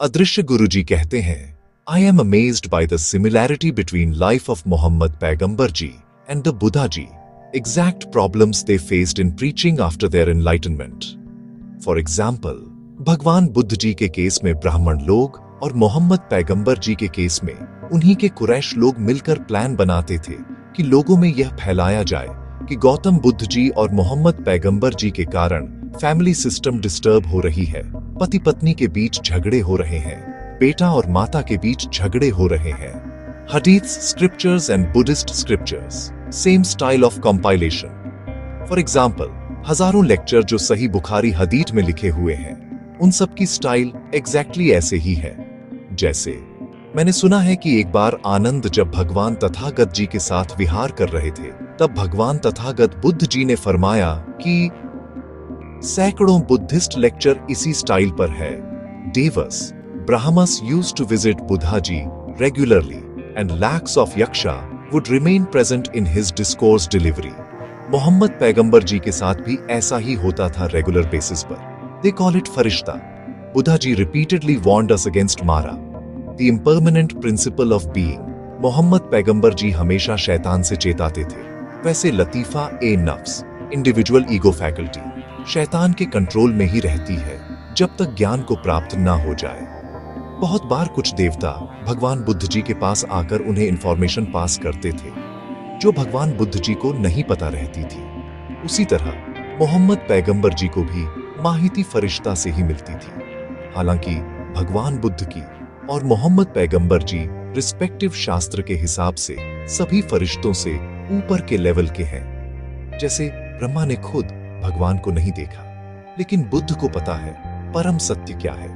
अदृश्य गुरुजी कहते हैं, I am amazed by the similarity between life of Muhammad Paigambbar ji and the Buddha ji, exact problems they faced in preaching after their enlightenment. For example, भगवान बुद्ध जी के case में ब्राह्मण लोग और मोहम्मद पैगंबर जी के केस में उन्हीं के कुरैश लोग मिलकर प्लान बनाते थे कि लोगों में यह फैलाया जाए कि गौतम बुद्ध जी और मोहम्मद पैगंबर जी के कारण फैमिली सिस्टम डिस्टर्ब हो रही है, पति पत्नी के बीच झगड़े हो रहे हैं, बेटा और माता के बीच झगड़े हो रहे हैं. Hadiths, scriptures and Buddhist scriptures, same style of compilation. For example, हजारों लेक्चर जो सही बुखारी हदीथ में लिखे हुए हैं, उन सब की स्टाइल एग्जैक्टली ऐसे ही है. जैसे मैंने सुना है कि एक बार आनंद जब भगवान तथागत जी के साथ विहार कर रहे थे, तब भगवान तथागत बुद्ध जी ने फरमाया कि सैकड़ों बुद्धिस्ट लेक्चर इसी स्टाइल पर है. Devas, Brahmas used to visit Buddhaji regularly and lakhs of yaksha would remain present in his discourse delivery. Mohammad पैगंबर जी के साथ भी ऐसा ही होता था रेगुलर बेसिस पर. They call it Firishta. Buddha ji repeatedly warned us against Mara, the impermanent principle of being. Muhammad पैगंबर जी हमेशा शैतान से चेताते थे. वैसे लतीफा ए नफ्स, इंडिविजुअल ईगो फैकल्टी, शैतान के कंट्रोल में ही रहती है जब तक ज्ञान को प्राप्त ना हो जाए. बहुत बार कुछ देवता भगवान बुद्ध जी के पास आकर उन्हें इंफॉर्मेशन पास करते थे जो भगवान बुद्ध जी को नहीं पता रहती थी. उसी तरह मोहम्मद पैगंबर जी को भी माहिती फरिश्ता से ही मिलती थी. हालांकि भगवान बुद्ध की और मोहम्मद पैगंबर जी रिस्पेक्टिव शास्त्र के हिसाब से सभी फरिश्तों से ऊपर के लेवल के हैं. जैसे ब्रह्मा ने खुद भगवान को नहीं देखा, लेकिन बुद्ध को पता है परम सत्य क्या है.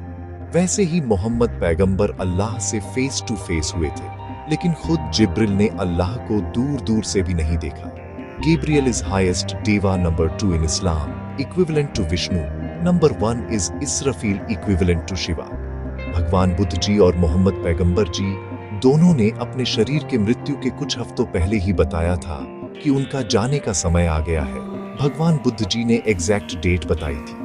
वैसे ही मोहम्मद पैगंबर अल्लाह से फेस टू फेस हुए थे, लेकिन खुद जिब्रिल ने अल्लाह को दूर दूर से भी नहीं देखा. Gabriel is highest deva number 2 in Islam, equivalent to Vishnu. Number 1 is Israfil, equivalent to Shiva. भगवान बुद्ध जी और मोहम्मद पैगंबर जी दोनों ने अपने शरीर के मृत्यु के कुछ हफ्तों पहले ही बताया था कि उनका जाने का समय आ गया है. भगवान बुद्ध जी ने एग्जैक्ट डेट बताई थी.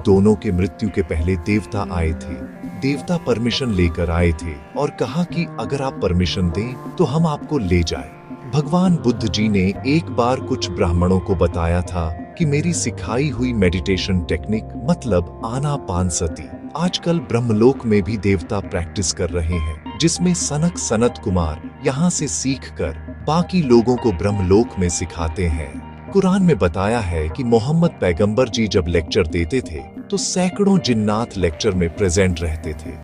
दोनों के मृत्यु के पहले देवता आए थे. देवता परमिशन लेकर आए थे और कहा कि अगर आप परमिशन दें तो हम आपको ले जाएं. भगवान बुद्ध जी ने एक बार कुछ ब्राह्मणों को बताया था कि मेरी सिखाई हुई मेडिटेशन टेक्निक मतलब आनापानसति आजकल ब्रह्मलोक में भी देवता प्रैक्टिस कर रहे हैं, जिसमें सनत कुमार यहाँ से सीखकर बाकी लोगों को ब्रह्मलोक में सिखाते हैं. कुरान में बताया है कि मोहम्मद पैगंबर जी जब लेक्चर देते थे तो सैकड़ों जिन्नात लेक्चर में प्रेजेंट रहते थे.